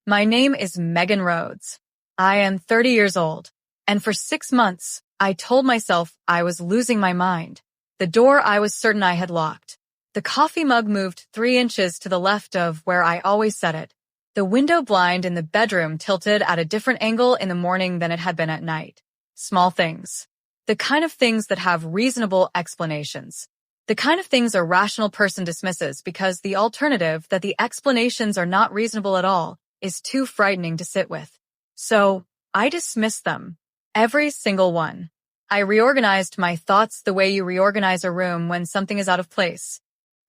My name is Megan Rhodes. I am 30 years old, and for 6 months, I told myself I was losing my mind. The door I was certain I had locked. The coffee mug moved 3 inches to the left of where I always set it. The window blind in the bedroom tilted at a different angle in the morning than it had been at night. Small things. The kind of things that have reasonable explanations. The kind of things a rational person dismisses because the alternative, that the explanations are not reasonable at all, is too frightening to sit with. So, I dismissed them. Every single one. I reorganized my thoughts the way you reorganize a room when something is out of place.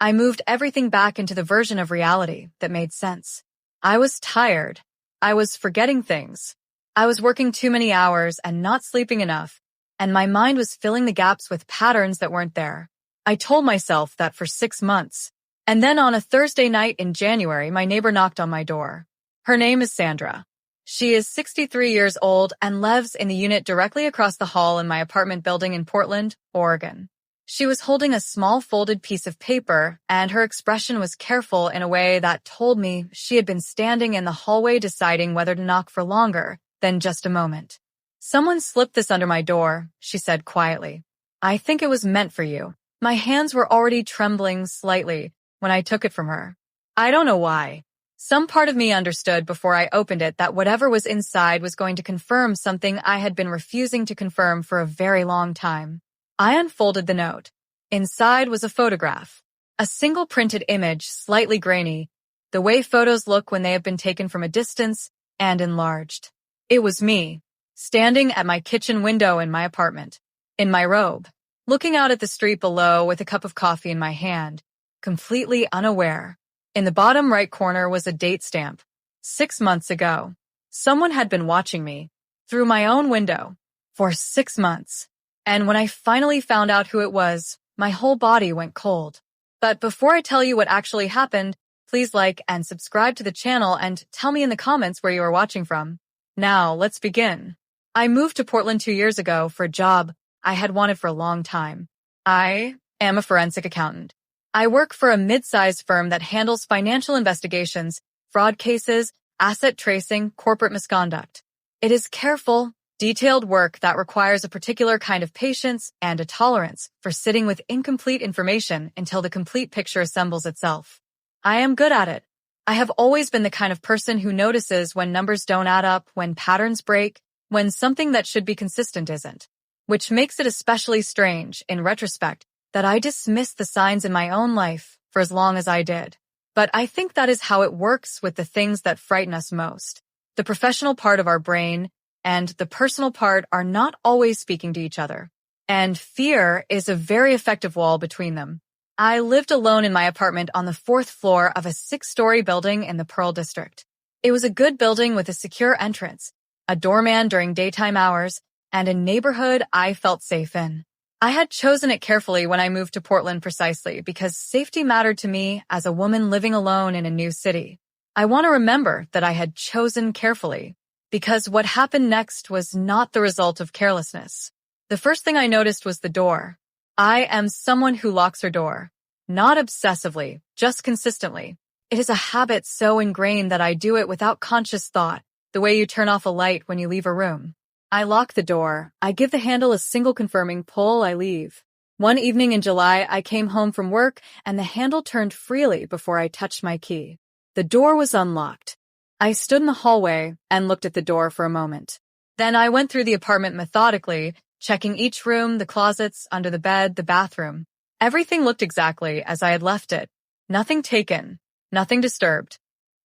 I moved everything back into the version of reality that made sense. I was tired. I was forgetting things. I was working too many hours and not sleeping enough, and my mind was filling the gaps with patterns that weren't there. I told myself that for 6 months. And then on a Thursday night in January, my neighbor knocked on my door. Her name is Sandra. She is 63 years old and lives in the unit directly across the hall in my apartment building in Portland, Oregon. She was holding a small folded piece of paper, and her expression was careful in a way that told me she had been standing in the hallway deciding whether to knock for longer than just a moment. "Someone slipped this under my door," she said quietly. "I think it was meant for you." My hands were already trembling slightly when I took it from her. I don't know why. Some part of me understood before I opened it that whatever was inside was going to confirm something I had been refusing to confirm for a very long time. I unfolded the note. Inside was a photograph. A single printed image, slightly grainy, the way photos look when they have been taken from a distance and enlarged. It was me, standing at my kitchen window in my apartment, in my robe, looking out at the street below with a cup of coffee in my hand, completely unaware. In the bottom right corner was a date stamp. 6 months ago. Someone had been watching me, through my own window, for 6 months. And when I finally found out who it was, my whole body went cold. But before I tell you what actually happened, please like and subscribe to the channel and tell me in the comments where you are watching from. Now, let's begin. I moved to Portland 2 years ago for a job I had wanted for a long time. I am a forensic accountant. I work for a mid-sized firm that handles financial investigations, fraud cases, asset tracing, corporate misconduct. It is careful, detailed work that requires a particular kind of patience and a tolerance for sitting with incomplete information until the complete picture assembles itself. I am good at it. I have always been the kind of person who notices when numbers don't add up, when patterns break, when something that should be consistent isn't. Which makes it especially strange, in retrospect, that I dismissed the signs in my own life for as long as I did. But I think that is how it works with the things that frighten us most. The professional part of our brain and the personal part are not always speaking to each other. And fear is a very effective wall between them. I lived alone in my apartment on the 4th floor of a 6-story building in the Pearl District. It was a good building with a secure entrance, a doorman during daytime hours, and a neighborhood I felt safe in. I had chosen it carefully when I moved to Portland precisely because safety mattered to me as a woman living alone in a new city. I want to remember that I had chosen carefully because what happened next was not the result of carelessness. The first thing I noticed was the door. I am someone who locks her door. Not obsessively, just consistently. It is a habit so ingrained that I do it without conscious thought, the way you turn off a light when you leave a room. I lock the door. I give the handle a single confirming pull. I leave. One evening in July, I came home from work and the handle turned freely before I touched my key. The door was unlocked. I stood in the hallway and looked at the door for a moment. Then I went through the apartment methodically, checking each room, the closets, under the bed, the bathroom. Everything looked exactly as I had left it. Nothing taken, nothing disturbed.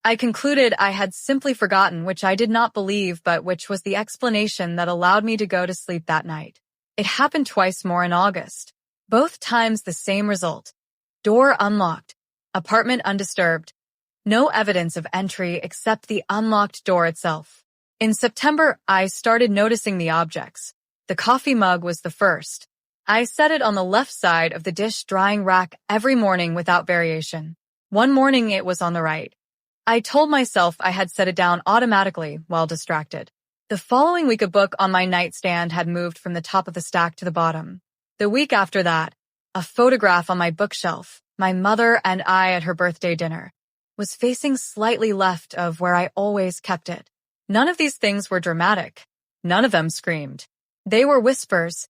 I concluded I had simply forgotten, which I did not believe, but which was the explanation that allowed me to go to sleep that night. It happened twice more in August. Both times the same result. Door unlocked. Apartment undisturbed. No evidence of entry except the unlocked door itself. In September, I started noticing the objects. The coffee mug was the first. I set it on the left side of the dish drying rack every morning without variation. One morning it was on the right. I told myself I had set it down automatically while distracted. The following week, a book on my nightstand had moved from the top of the stack to the bottom. The week after that, a photograph on my bookshelf, my mother and I at her birthday dinner. was facing slightly left of where I always kept it. None of these things were dramatic. None of them screamed. They were whispers,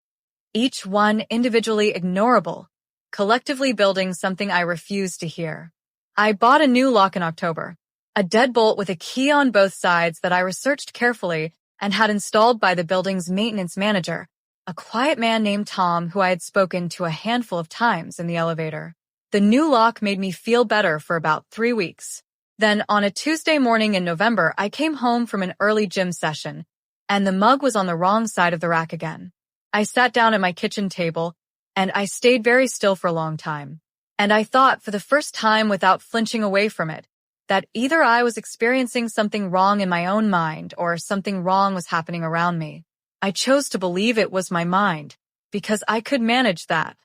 each one individually ignorable, collectively building something I refused to hear. I bought a new lock in October, a deadbolt with a key on both sides that I researched carefully and had installed by the building's maintenance manager, a quiet man named Tom who I had spoken to a handful of times in the elevator. The new lock made me feel better for about 3 weeks. Then, on a Tuesday morning in November, I came home from an early gym session, and the mug was on the wrong side of the rack again. I sat down at my kitchen table, and I stayed very still for a long time. And I thought, for the first time without flinching away from it, that either I was experiencing something wrong in my own mind or something wrong was happening around me. I chose to believe it was my mind, because I could manage that.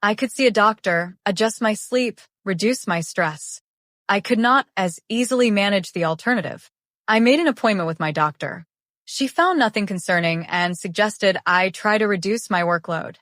I could see a doctor, adjust my sleep, reduce my stress. I could not as easily manage the alternative. I made an appointment with my doctor. She found nothing concerning and suggested I try to reduce my workload.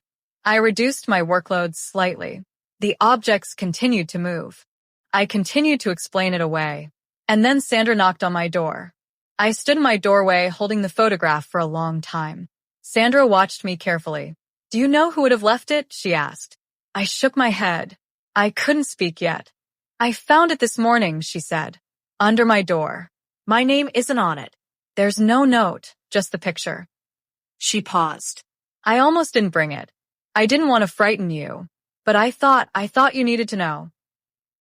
I reduced my workload slightly. The objects continued to move. I continued to explain it away. And then Sandra knocked on my door. I stood in my doorway holding the photograph for a long time. Sandra watched me carefully. "Do you know who would have left it?" she asked. I shook my head. I couldn't speak yet. "I found it this morning," she said. "Under my door. My name isn't on it. There's no note, just the picture." She paused. "I almost didn't bring it. I didn't want to frighten you, but I thought you needed to know."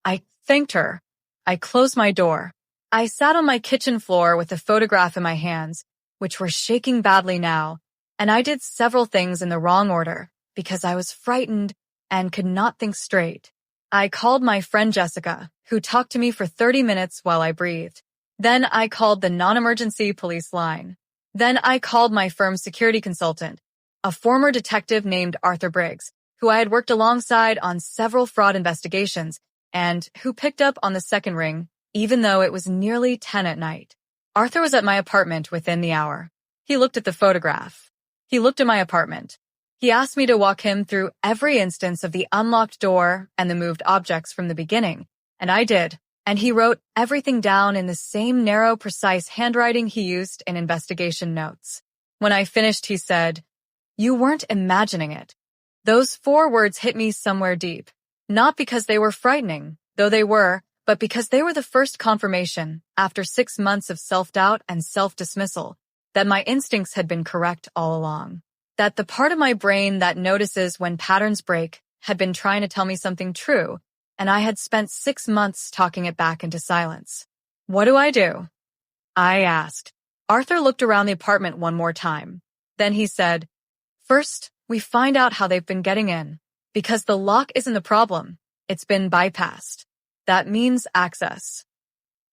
I thanked her. I closed my door. I sat on my kitchen floor with the photograph in my hands, which were shaking badly now, and I did several things in the wrong order because I was frightened and could not think straight. I called my friend Jessica, who talked to me for 30 minutes while I breathed. Then I called the non-emergency police line. Then I called my firm's security consultant, a former detective named Arthur Briggs, who I had worked alongside on several fraud investigations and who picked up on the second ring, even though it was nearly 10 at night. Arthur was at my apartment within the hour. He looked at the photograph. He looked at my apartment. He asked me to walk him through every instance of the unlocked door and the moved objects from the beginning, and I did. And he wrote everything down in the same narrow, precise handwriting he used in investigation notes. When I finished, he said, "You weren't imagining it." Those 4 words hit me somewhere deep, not because they were frightening, though they were, but because they were the first confirmation, after 6 months of self-doubt and self-dismissal, that my instincts had been correct all along. That the part of my brain that notices when patterns break had been trying to tell me something true, and I had spent 6 months talking it back into silence. "What do?" I asked. Arthur looked around the apartment one more time. Then he said, "First, we find out how they've been getting in. Because the lock isn't the problem. It's been bypassed. That means access."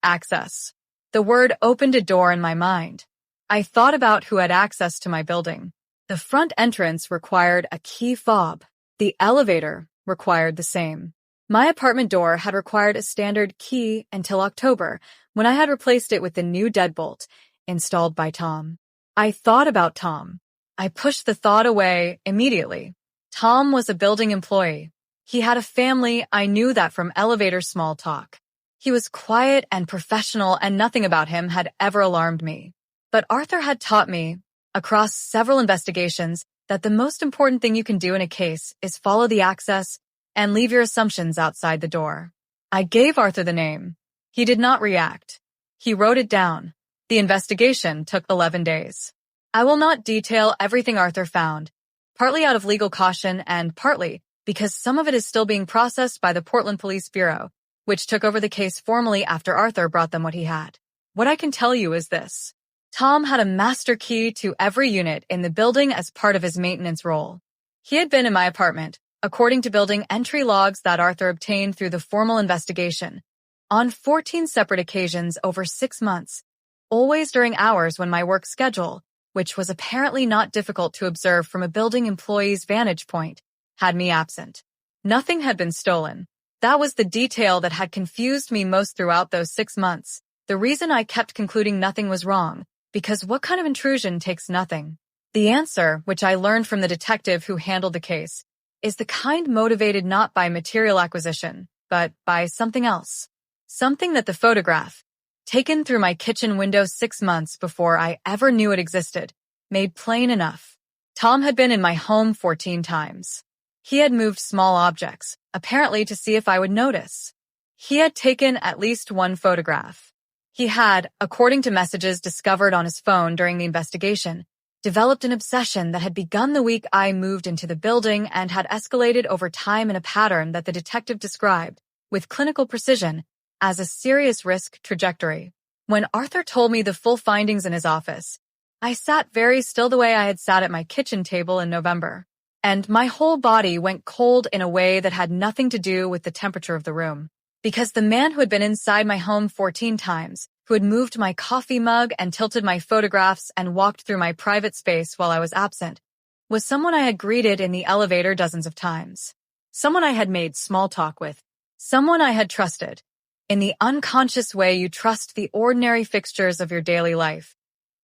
Access. The word opened a door in my mind. I thought about who had access to my building. The front entrance required a key fob. The elevator required the same. My apartment door had required a standard key until October, when I had replaced it with the new deadbolt installed by Tom. I thought about Tom. I pushed the thought away immediately. Tom was a building employee. He had a family. I knew that from elevator small talk. He was quiet and professional, and nothing about him had ever alarmed me. But Arthur had taught me, across several investigations, that the most important thing you can do in a case is follow the access and leave your assumptions outside the door. I gave Arthur the name. He did not react. He wrote it down. The investigation took 11 days. I will not detail everything Arthur found, partly out of legal caution and partly because some of it is still being processed by the Portland Police Bureau, which took over the case formally after Arthur brought them what he had. What I can tell you is this. Tom had a master key to every unit in the building as part of his maintenance role. He had been in my apartment, according to building entry logs that Arthur obtained through the formal investigation, on 14 separate occasions over 6 months, always during hours when my work schedule, which was apparently not difficult to observe from a building employee's vantage point, had me absent. Nothing had been stolen. That was the detail that had confused me most throughout those 6 months. The reason I kept concluding nothing was wrong, because what kind of intrusion takes nothing? The answer, which I learned from the detective who handled the case, is the kind motivated not by material acquisition, but by something else. Something that the photograph, taken through my kitchen window 6 months before I ever knew it existed, made plain enough. Tom had been in my home 14 times. He had moved small objects, apparently to see if I would notice. He had taken at least one photograph. He had, according to messages discovered on his phone during the investigation, developed an obsession that had begun the week I moved into the building and had escalated over time in a pattern that the detective described, with clinical precision, as a serious risk trajectory. When Arthur told me the full findings in his office, I sat very still the way I had sat at my kitchen table in November, and my whole body went cold in a way that had nothing to do with the temperature of the room. Because the man who had been inside my home 14 times, who had moved my coffee mug and tilted my photographs and walked through my private space while I was absent, was someone I had greeted in the elevator dozens of times. Someone I had made small talk with. Someone I had trusted. In the unconscious way you trust the ordinary fixtures of your daily life,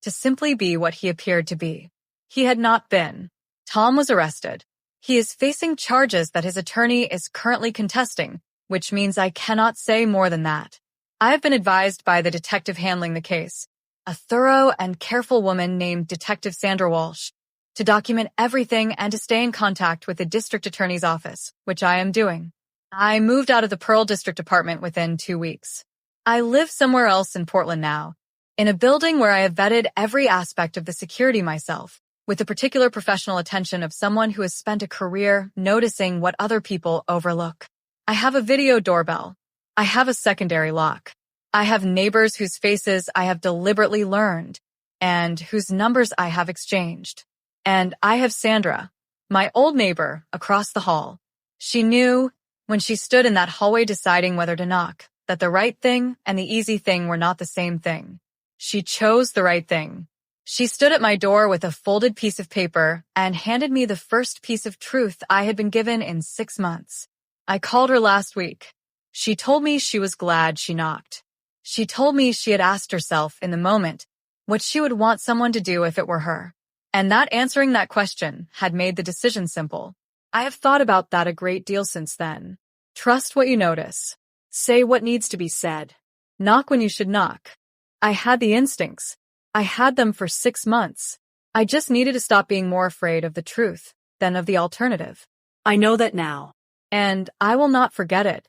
to simply be what he appeared to be. He had not been. Tom was arrested. He is facing charges that his attorney is currently contesting, which means I cannot say more than that. I have been advised by the detective handling the case, a thorough and careful woman named Detective Sandra Walsh, to document everything and to stay in contact with the district attorney's office, which I am doing. I moved out of the Pearl District Department within 2 weeks. I live somewhere else in Portland now, in a building where I have vetted every aspect of the security myself, with the particular professional attention of someone who has spent a career noticing what other people overlook. I have a video doorbell. I have a secondary lock. I have neighbors whose faces I have deliberately learned and whose numbers I have exchanged. And I have Sandra, my old neighbor, across the hall. She knew, when she stood in that hallway deciding whether to knock, that the right thing and the easy thing were not the same thing. She chose the right thing. She stood at my door with a folded piece of paper and handed me the first piece of truth I had been given in 6 months. I called her last week. She told me she was glad she knocked. She told me she had asked herself in the moment what she would want someone to do if it were her. And that answering that question had made the decision simple. I have thought about that a great deal since then. Trust what you notice. Say what needs to be said. Knock when you should knock. I had the instincts. I had them for 6 months. I just needed to stop being more afraid of the truth than of the alternative. I know that now. And I will not forget it.